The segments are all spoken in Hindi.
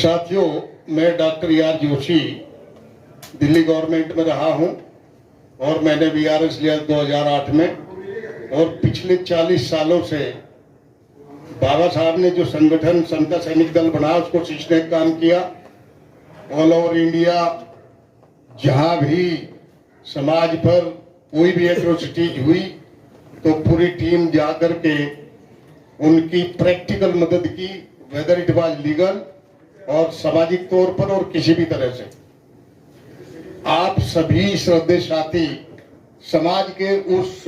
साथियों, मैं doctor R Joshi Delhi government में रहा हूं और मैंने वीआरएस लिया 2008 में। और पिछले 40 सालों से बाबा साहब ने जो संगठन समता सैनिक दल बनाया उसको सींचने का काम किया। ऑल ओवर इंडिया जहां भी समाज पर कोई भी एट्रोसिटीज हुई तो पूरी टीम जाकर के उनकी प्रैक्टिकल मदद की, वेदर इट वाज लीगल और सामाजिक तौर पर और किसी भी तरह से। आप सभी श्रद्धेय साथी समाज के उस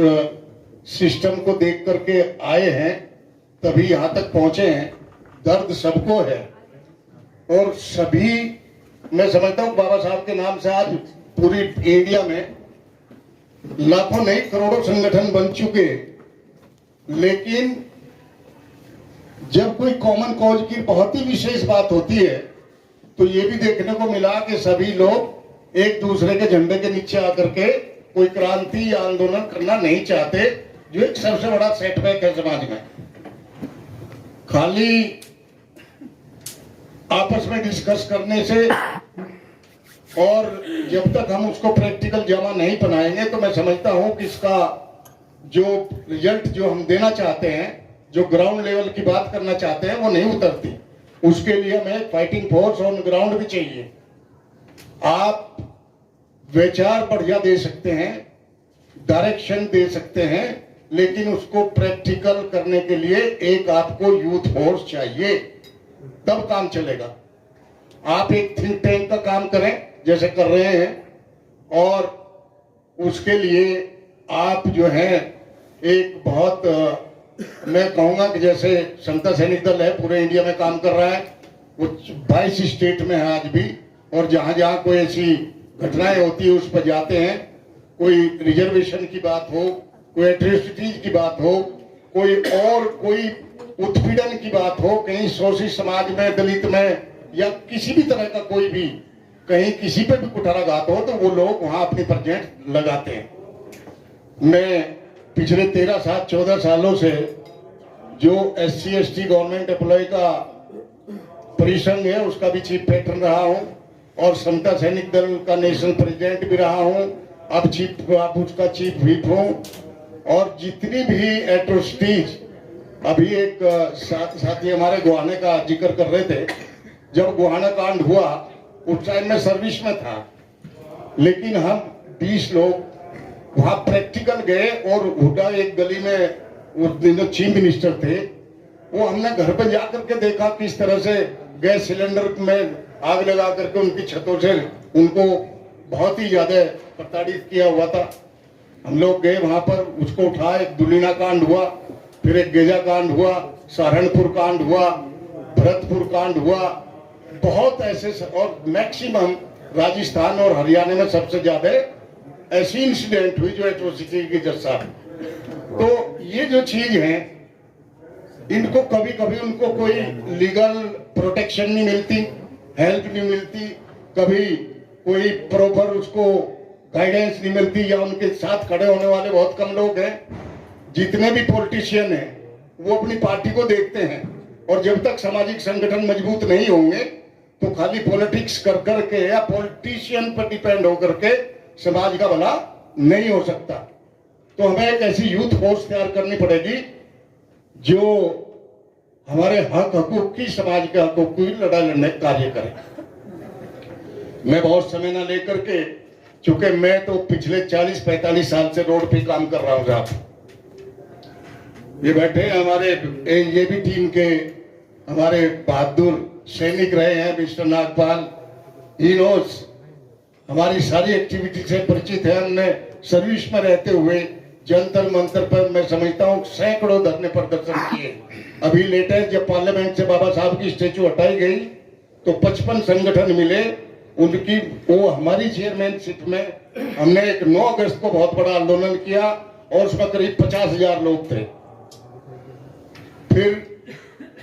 सिस्टम को देख करके आए हैं, तभी यहां तक पहुंचे हैं। दर्द सबको है और सभी, मैं समझता हूं बाबा साहब के नाम से आज पूरी इंडिया में लाखों नहीं करोड़ों संगठन बन चुके। लेकिन जब कोई कॉमन कॉज की बहुत ही विशेष बात होती है तो ये भी देखने को मिला कि सभी लोग एक दूसरे के झंडे के नीचे आकर के कोई क्रांति या आंदोलन करना नहीं चाहते, जो एक सबसे बड़ा सेटबैक है समाज में। खाली आपस में डिस्कस करने से और जब तक हम उसको प्रैक्टिकल जमा नहीं बनाएंगे तो मैं समझता हूं कि इसका जो रिजल्ट जो हम देना चाहते हैं, जो ग्राउंड लेवल की बात करना चाहते हैं, वो नहीं उतरती। उसके लिए हमें फाइटिंग फोर्स ऑन ग्राउंड भी चाहिए। आप विचार बढ़िया दे सकते हैं, डायरेक्शन दे सकते हैं, लेकिन उसको प्रैक्टिकल करने के लिए एक आपको यूथ फोर्स चाहिए, तब काम चलेगा। आप एक थिंक टैंक का काम करें जैसे कर रहे हैं, और उसके लिए आप जो है एक बहुत मैं कहूंगा कि जैसे समता सैनिक दल है पूरे इंडिया में काम कर रहा है, वो 22 स्टेट में है आज भी, और जहां जहां कोई ऐसी घटनाएं होती है उस पर जाते हैं। कोई रिजर्वेशन की बात हो, कोई एट्रोसिटीज की बात हो, कोई उत्पीड़न की बात हो, कहीं शोषित समाज में, दलित में या किसी भी तरह का कोई भी कहीं किसी पे भी कुठाराघात हो तो वो लोग वहां अपनी प्रेजेंट लगाते हैं। मैं पिछले 14 सालों से जो SC/ST गवर्नमेंट एम्प्लॉय का परिसंघ है उसका भी चीफ पैटर्न रहा हूं और समता सैनिक दल का नेशनल प्रेसिडेंट भी रहा हूं। अब उसका चीफ व्हिप हूं। और जितनी भी एट्रोसिटीज, अभी एक साथी हमारे गुहाने का जिक्र कर रहे थे, जब गुहाना कांड हुआ उस टाइम में सर्विस में था, लेकिन हम 20 लोग वहां प्रैक्टिकल गए और हुडा एक गली में उस दिन चीफ मिनिस्टर थे, वो हमने घर पे जाकर के देखा किस तरह से गैस सिलेंडर में आग लगा करके उनकी छतों से उनको बहुत ही ज्यादा प्रताड़ित किया हुआ था। हम लोग गए वहां पर, उसको उठाए। एक दुलीना कांड हुआ, फिर एक गेजा कांड हुआ, सहारनपुर कांड हुआ, भरतपुर कांड हुआ, बहुत ऐसे, और मैक्सिमम राजस्थान और हरियाणा में सबसे ज्यादा ऐसी इंसिडेंट हुई जो एट्रोसिटी की जैसा। तो ये जो चीज है, इनको कभी कभी उनको कोई लीगल प्रोटेक्शन नहीं मिलती, हेल्प नहीं मिलती, कभी कोई प्रॉपर उसको गाइडेंस नहीं मिलती, या उनके साथ खड़े होने वाले बहुत कम लोग हैं। जितने भी पॉलिटिशियन हैं वो अपनी पार्टी को देखते हैं, और जब तक सामाजिक संगठन मजबूत नहीं होंगे तो खाली पॉलिटिक्स कर करके या पॉलिटिशियन पर डिपेंड होकर के समाज का भला नहीं हो सकता। तो हमें एक ऐसी यूथ फोर्स तैयार करनी पड़ेगी जो हमारे हक हकूक की, समाज के हकूक की लड़ाई लड़ने का कार्य करे। मैं बहुत समय ना लेकर के, चूंकि मैं तो पिछले 40-45 साल से रोड पे काम कर रहा हूं साहब। ये बैठे हमारे ये भी टीम के हमारे बहादुर सैनिक रहे हैं, मिस्टर नागपाल, ही नोस हमारी सारी एक्टिविटी से परिचित है। हमने सर्विस में रहते हुए जंतर मंतर पर मैं समझता हूँ सैकड़ों धरने प्रदर्शन किए। अभी लेटेस्ट जब पार्लियामेंट से बाबा साहब की स्टेचू हटाई गई तो 55 संगठन मिले, उनकी वो हमारी चेयरमैनशिप में हमने एक 9 अगस्त को बहुत बड़ा आंदोलन किया और उसमें करीब 50,000 लोग थे। फिर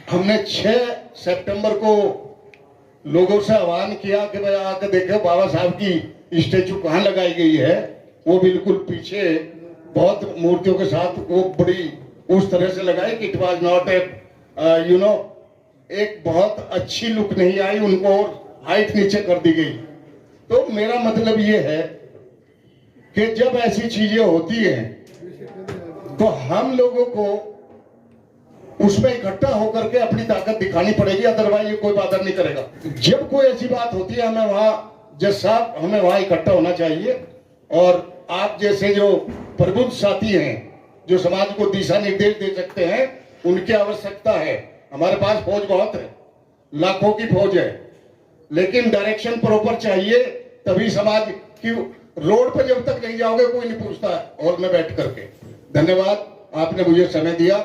हमने 6 सितंबर को लोगों से आह्वान किया कि भाई आकर देखो बाबा साहब की स्टेचू कहाँ लगाई गई है। वो बिल्कुल पीछे बहुत मूर्तियों के साथ वो बड़ी उस तरह से लगाई कि इट वाज नॉट ए एक बहुत अच्छी लुक नहीं आई, उनको और हाइट नीचे कर दी गई। तो मेरा मतलब ये है कि जब ऐसी चीजें होती हैं तो हम लोगों को उसमें इकट्ठा होकर के अपनी ताकत दिखानी पड़ेगी, अदरवाइज ये कोई बात नहीं करेगा। जब कोई ऐसी बात होती है हमें वहां, जज साहब, हमें वहां इकट्ठा होना चाहिए। और आप जैसे जो प्रबुद्ध साथी हैं, जो समाज को दिशा निर्देश दे सकते हैं, उनकी आवश्यकता है। हमारे पास फौज बहुत है, लाखों की फौज है, लेकिन डायरेक्शन प्रॉपर चाहिए, तभी समाज की। रोड पर जब तक नहीं जाओगे कोई नहीं पूछता हॉल में बैठ करके। धन्यवाद, आपने मुझे समय दिया।